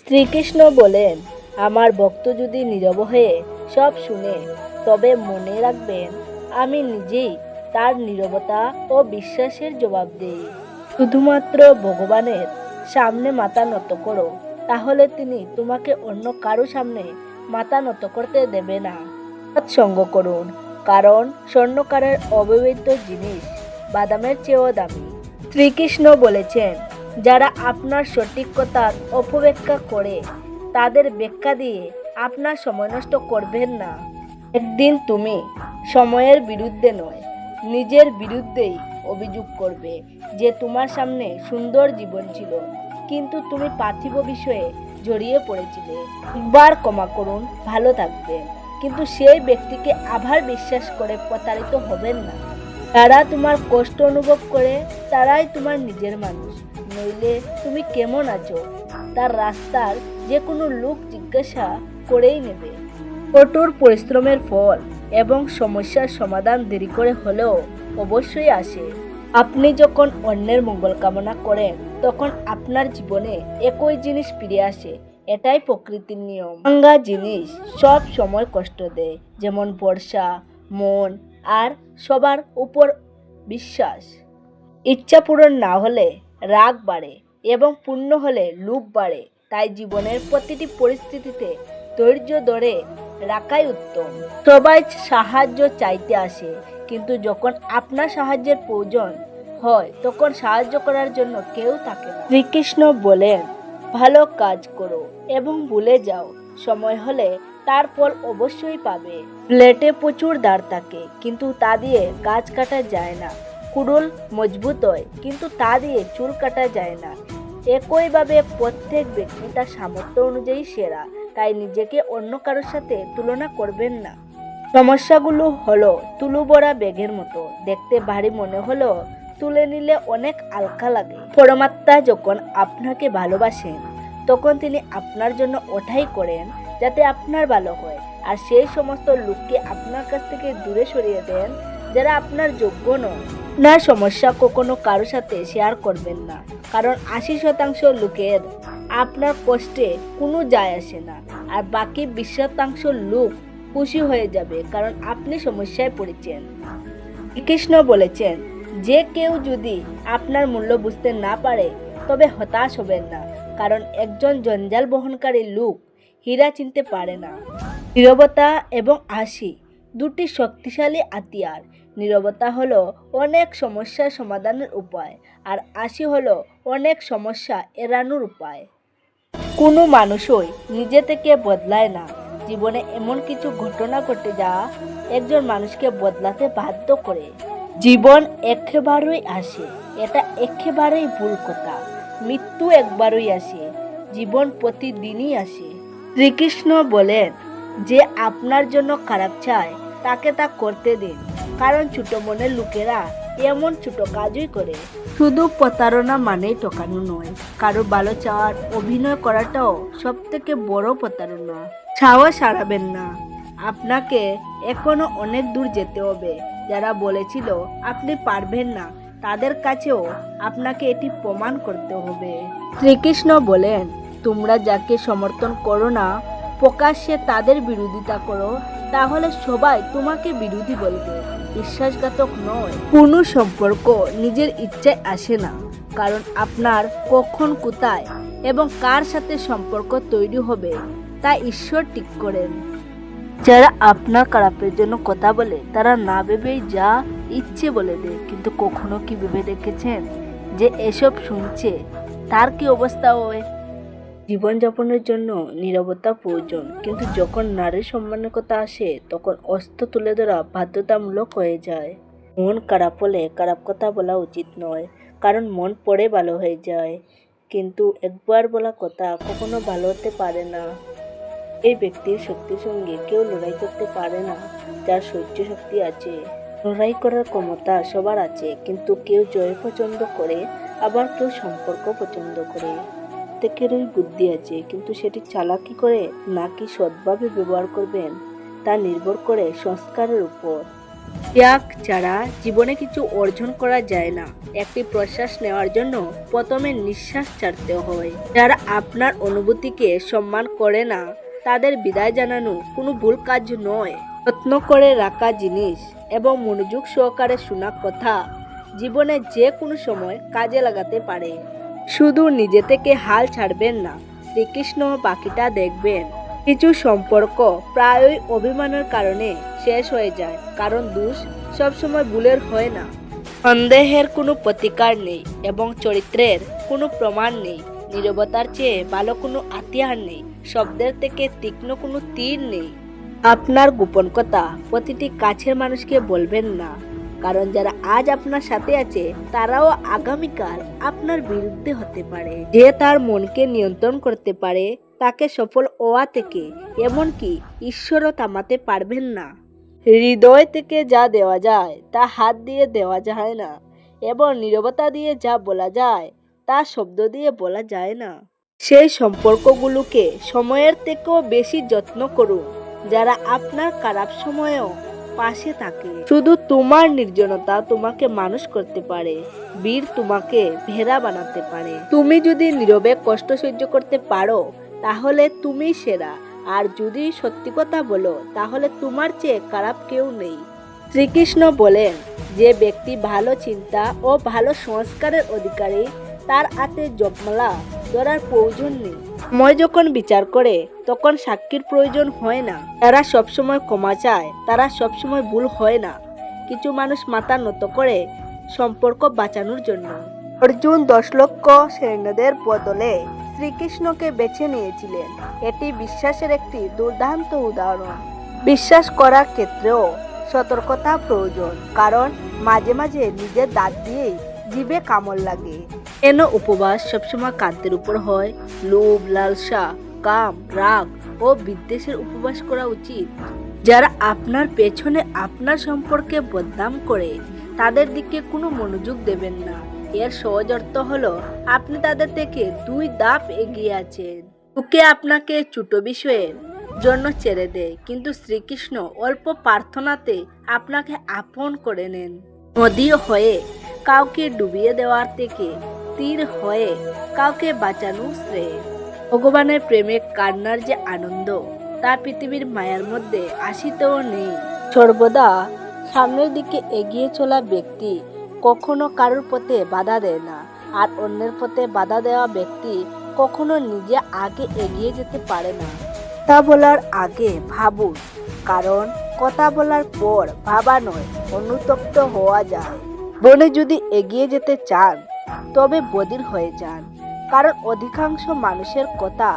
শ্রীকৃষ্ণ বলেন, আমার ভক্ত যদি নীরব হয়ে সব শুনে তবে মনে রাখবেন আমি নিজেই তার নীরবতা ও বিশ্বাসের জবাব দিই। শুধুমাত্র ভগবানের সামনে মাথা নত করো, তাহলে তিনি তোমাকে অন্য কারো সামনে মাথা নত করতে দেবে না। সৎসঙ্গ করুন, কারণ স্বর্ণকারের অব্যবহৃত জিনিস বাদামের চেয়েও দামি। শ্রীকৃষ্ণ বলেছেন, যারা আপনার সঠিক কথার অপব্যাখ্যা করে তাদের ব্যাখ্যা দিয়ে আপনার সময় নষ্ট করবেন না। একদিন তুমি সময়ের বিরুদ্ধে নয়, নিজের বিরুদ্ধেই অভিযোগ করবে যে তোমার সামনে সুন্দর জীবন ছিল, কিন্তু তুমি পার্থিব বিষয়ে জড়িয়ে পড়েছিলে। একবার ক্ষমা করুন, ভালো থাকবেন, কিন্তু সেই ব্যক্তিকে আবার বিশ্বাস করে প্রতারিত হবেন না। যারা তোমার কষ্ট অনুভব করে তারাই তোমার নিজের মানুষ, নইলে তুমি কেমন আছো তার রাস্তার যে কোনো লোক জিজ্ঞাসা করেই নেবে। কঠোর পরিশ্রমের ফল এবং সমস্যার সমাধান দেরি করে হলেও অবশ্যই আসে। আপনি যখন অন্যের মঙ্গল কামনা করেন তখন আপনার জীবনে একই জিনিস ফিরে আসে। এটাই প্রকৃতির নিয়ম। ভাঙ্গা জিনিস সব সময় কষ্ট দেয়, যেমন বর্ষা, মন আর সবার উপর বিশ্বাস। ইচ্ছা পূরণ না হলে রাগ বাড়ে এবং পূর্ণ হলে লোভ বাড়ে। তাই জীবনের প্রতিটি পরিস্থিতিতে ধৈর্য ধরে রাখাই উত্তম। সবাই সাহায্য চাইতে আসে, কিন্তু যখন আপনার সাহায্যের প্রয়োজন হয় তখন সাহায্য করার জন্য কেউ থাকে না। শ্রীকৃষ্ণ বলেন, ভালো কাজ করো এবং ভুলে যাও, সময় হলে তার ফল অবশ্যই পাবে। প্লেটে প্রচুর দাঁড় থাকে, কিন্তু তা দিয়ে গাছ কাটা যায় না। কুড়ুল মজবুত হয়, কিন্তু তা দিয়ে চুল কাটা যায় না। একইভাবে প্রত্যেক ব্যক্তি তার সামর্থ্য অনুযায়ী সেরা, তাই নিজেকে অন্য কারোর সাথে তুলনা করবেন না। সমস্যাগুলো হলো তুলো ভরা ব্যাগের মতো, দেখতে ভারী মনে হলো তুলে নিলে অনেক হালকা লাগে। পরমাত্মা যখন আপনাকে ভালোবাসেন তখন তিনি আপনার জন্য ওঠাই করেন যাতে আপনার ভালো হয়, আর সেই সমস্ত লোককে আপনার কাছ থেকে দূরে সরিয়ে দেন যারা আপনার যোগ্য নয়। আপনার সমস্যা কখনো কারোর সাথে শেয়ার করবেন না, কারণ 80% লোকের আপনার কষ্টে কোনো যায় আসে না, আর বাকি 20% লোক খুশি হয়ে যাবে কারণ আপনি সমস্যায় পড়েছেন। শ্রীকৃষ্ণ বলেছেন, যে কেউ যদি আপনার মূল্য বুঝতে না পারে তবে হতাশ হবেন না, কারণ একজন জঞ্জাল বহনকারী লোক হীরা চিনতে পারে না। নীরবতা এবং হাসি দুটি শক্তিশালী হাতিয়ার। নীরবতা হলো অনেক সমস্যার সমাধানের উপায়, আর হাসি হলো অনেক সমস্যা এড়ানোর উপায়। কোনো মানুষই নিজে থেকে বদলায় না। জীবনে এমন কিছু ঘটনা ঘটে যা একজন মানুষকে বদলাতে বাধ্য করে। জীবন একেবারেই আসে, এটা একেবারেই ভুল কথা। মৃত্যু একবারই আসে, জীবন প্রতিদিনই আসে। শ্রীকৃষ্ণ বলেন, যে আপনার জন্য খারাপ চায় তাকে তা করতে দিন, কারণ ছোট মনের লোকেরা এমন ছোট কাজই করে। শুধু প্রতারণা মানেই ঠকানো নয়, কারো ভালো চাওয়ার অভিনয় করাটাও সব থেকে বড় প্রতারণা। সাহস হারাবেন না, আপনাকে এখনো অনেক দূর যেতে হবে। যারা বলেছিল আপনি পারবেন না, তাদের কাছেও আপনাকে এটি প্রমাণ করতে হবে। শ্রীকৃষ্ণ বলেন, তোমরা যাকে সমর্থন করো না প্রকাশ্যে তাদের বিরোধিতা করো, তাহলে সবাই তোমাকে বিরোধী বলবে। বিশ্বাসঘাতক নয়। কোনো সম্পর্ক নিজের ইচ্ছায় আসে না, কারণ আপনার কখন, কোথায় এবং কার সাথে সম্পর্ক তৈরি হবে তা ঈশ্বর ঠিক করেন। যারা আপনার খারাপের জন্য কথা বলে তারা না ভেবেই যা ইচ্ছে বলে দেয়, কিন্তু কখনো কি ভেবে দেখেছেন যে এসব শুনছে তার কি অবস্থা হয়? জীবনযাপনের জন্য নীরবতা প্রয়োজন, কিন্তু যখন নারীর সম্মানের কথা আসে তখন অস্ত্র তুলে ধরা বাধ্যতামূলক হয়ে যায়। মন খারাপ হলে খারাপ কথা বলা উচিত নয়, কারণ মন পড়ে ভালো হয়ে যায়, কিন্তু একবার বলা কথা কখনো ভালো হতে পারে না। এই ব্যক্তির শক্তির সঙ্গে কেউ লড়াই করতে পারে না যার সহ্য শক্তি আছে। লড়াই করার ক্ষমতা সবার আছে, কিন্তু কেউ জয় পছন্দ করে, আবার কেউ সম্পর্ক পছন্দ করে। প্রত্যেকেরই বুদ্ধি আছে, কিন্তু সেটি চালাকি করে নাকি সৎভাবে ব্যবহার করবেন তা নির্ভর করে সংস্কারের উপর। ত্যাগ ছাড়া জীবনে কিছু অর্জন করা যায় না। একটি প্রশ্বাস নেওয়ার জন্য প্রথমে নিঃশ্বাস ছাড়তে হয়। যারা আপনার অনুভূতিকে সম্মান করে না, তাদের বিদায় জানানো কোনো ভুল কাজ নয়। যত্ন করে রাখা জিনিস এবং মনোযোগ সহকারে শোনা কথা জীবনে যে কোনো সময় কাজে লাগাতে পারে। শুধু নিজে থেকে হাল ছাড়বেন না, শ্রীকৃষ্ণ বাকিটা দেখবেন। কিছু সম্পর্ক প্রায়ই অভিমানের কারণে শেষ হয়ে যায়, কারণ দোষ সবসময় ভুলের হয় না। সন্দেহের কোনো প্রতিকার নেই এবং চরিত্রের কোনো প্রমাণ নেই। নীরবতার চেয়ে ভালো কোনো হাতিয়ার নেই। শব্দের থেকে তীক্ষ্ণ কোনো তীর নেই। আপনার গোপন কথা প্রতিটি কাছের মানুষকে বলবেন না, কারণ যারা আজ আপনার সাথে আছে তারাও আগামীকাল আপনার বিরুদ্ধে হতে পারে। যে তার মনকে নিয়ন্ত্রণ করতে পারে তাকে সফল হওয়া থেকে এমনকি ঈশ্বরও থামাতে পারবেন না। হৃদয় থেকে যা দেওয়া যায় তা হাত দিয়ে দেওয়া যায় না, এবং নীরবতা দিয়ে যা বলা যায় তা শব্দ দিয়ে বলা যায় না। সেই সম্পর্কগুলোকে সময়ের থেকেও বেশি যত্ন করুন, যারা আপনার খারাপ সময়েও পাশে থাকে। শুধু তোমার নির্জনতা তোমাকে মানুষ করতে পারে, বীর তোমাকে ভেড়া বানাতে পারে। তুমি যদি নীরবে কষ্ট সহ্য করতে পারো তাহলে তুমি সেরা, আর যদি সত্যি কথা বলো তাহলে তোমার চেয়ে খারাপ কেউ নেই। শ্রীকৃষ্ণ বলেন, যে ব্যক্তি ভালো চিন্তা ও ভালো সংস্কারের অধিকারী তার হাতে জপমালা ধরার প্রয়োজন নেই। সময় যখন বিচার করে তখন সাক্ষীর প্রয়োজন হয় না। তারা সবসময় ক্ষমা চায়, তারা সবসময় ভুল হয় না। কিছু মানুষ মাথা নত করে সম্পর্ক বাঁচানোর জন্য। অর্জুন 10 লক্ষ সৈন্যদের বদলে শ্রীকৃষ্ণকে বেছে নিয়েছিলেন। এটি বিশ্বাসের একটি দুর্দান্ত উদাহরণ। বিশ্বাস করার ক্ষেত্রেও সতর্কতা প্রয়োজন, কারণ মাঝে মাঝে নিজের দাঁত দিয়েই জিভে কামড় লাগে। কেন উপবাস সবসময় খাদ্যের উপর হয়? লোভ, লালসা, কাম, রাগ ও বিদ্বেষের উপবাস করা উচিত। যারা আপনার পেছনে আপনার সম্পর্কে বদনাম করে তাদের দিকে কোনো মনোযোগ দেবেন না। এর সহজ অর্থ হলো আপনি তাদের থেকে 2 ধাপ এগিয়ে আছেন। লোকে আপনাকে ছোট বিষয়ের জন্য ছেড়ে দেয়, কিন্তু শ্রীকৃষ্ণ অল্প প্রার্থনাতে আপনাকে আপন করে নেন। নদী হয়ে কাউকে ডুবিয়ে দেওয়ার থেকে তীর হয়ে কাউকে বাঁচানো শ্রেয়। ভগবানের প্রেমে কান্নার যে আনন্দ তা পৃথিবীর মায়ার মধ্যে আসিতেও নেই। সর্বদা সামনের দিকে এগিয়ে চলা ব্যক্তি কখনো কারোর পথে বাধা দেয় না, আর অন্যের পথে বাধা দেওয়া ব্যক্তি কখনো নিজে আগে এগিয়ে যেতে পারে না। কথা বলার আগে ভাবুন, কারণ কথা বলার পর ভাবা নয়, অনুতপ্ত হওয়া যায়। বনে যদি এগিয়ে যেতে চান তবে বধির হয়ে যান, কারণ অধিকাংশ মানুষের কথা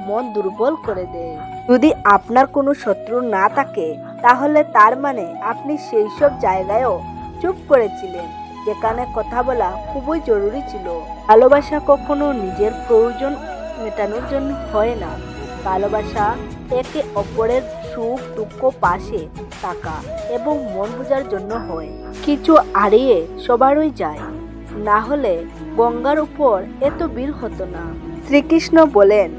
মন দুর্বল করে দেয়। যদি আপনার কোনো শত্রু না থাকে তাহলে তার মানে আপনি সেই সব জায়গায়ও চুপ করেছিলেন যেখানে কথা বলা খুবই জরুরি ছিল। ভালোবাসা কখনো নিজের প্রয়োজন মেটানোর জন্য হয় না। ভালোবাসা একে অপরের সুখ দুঃখ পাশে থাকা এবং মন বোঝার জন্য হয়। কিছু হারিয়ে সবারই যায়, না হলে গঙ্গার উপর এত ভিড় হতো না। শ্রীকৃষ্ণ বলেন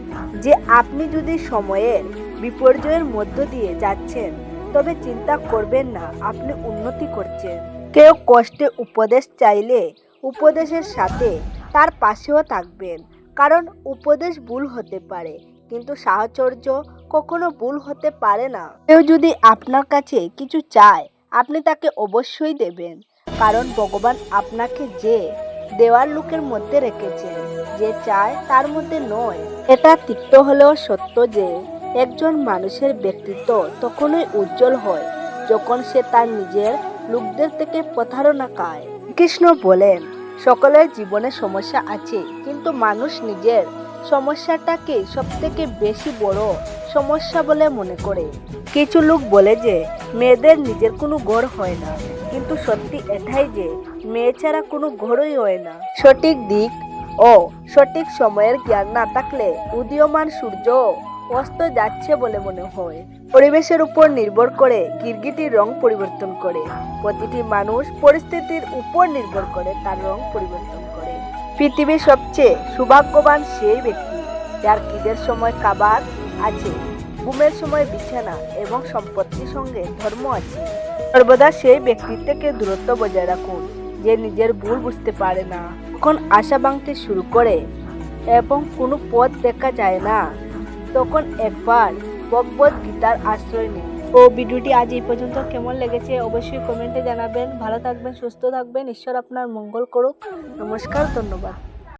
যে আপনি যদি সময়ের বিপর্যয়ের মধ্য দিয়ে যাচ্ছেন তবে চিন্তা করবেন না, আপনি উন্নতি করছেন। কেউ কষ্টে উপদেশ চাইলে উপদেশের সাথে তার পাশেও থাকবেন, কারণ উপদেশ ভুল হতে পারে কিন্তু সাহচর্য কখনো ভুল হতে পারে না। কেউ যদি আপনার কাছে কিছু চায় আপনি তাকে অবশ্যই দেবেন, কারণ ভগবান আপনাকে যে দেওয়ার লোকের মধ্যে রেখেছেন, যে চায় তার মধ্যে নয়। এটা তিক্ত হলেও সত্য যে একজন মানুষের ব্যক্তিত্ব তখনই উজ্জ্বল হয় যখন সে তার নিজের লোকদের থেকে প্রতারণা খায়। কৃষ্ণ বলেন, সকলের জীবনে সমস্যা আছে, কিন্তু মানুষ নিজের সমস্যাটাকে সবথেকে বেশি বড় সমস্যা বলে মনে করে। কিছু লোক বলে যে মেয়েদের নিজের কোনো ঘর হয় না, কিন্তু সত্যি এটাই যে মেয়ে ছাড়া কোনো ঘরই হয় না। সঠিক দিক ও সঠিক সময়ের জ্ঞান না থাকলে উদীয়মান সূর্য অস্ত যাচ্ছে বলে মনে হয়। পরিবেশের উপর নির্ভর করে গিরগিটির রং পরিবর্তন করে। প্রতিটি মানুষ পরিস্থিতির উপর নির্ভর করে তার রং পরিবর্তন করে। পৃথিবীর সবচেয়ে সৌভাগ্যবান সেই ব্যক্তি যার খিদের সময় খাবার আছে, ঘুমের সময় বিছানা এবং সম্পত্তির সঙ্গে ধর্ম আছে। সর্বদা সেই ব্যক্তির থেকে দূরত্ব বজায় রাখুন যে নিজের ভুল বুঝতে পারে না। যখন আশা ভাঙতে শুরু করে এবং কোনো পথ দেখা যায় না, তখন একবার ভগবদ গীতার আশ্রয় নিন। ও ভিডিওটি আজ এই পর্যন্ত কেমন লেগেছে অবশ্যই কমেন্টে জানাবেন। ভালো থাকবেন, সুস্থ থাকবেন, ঈশ্বর আপনার মঙ্গল করুক। নমস্কার, ধন্যবাদ।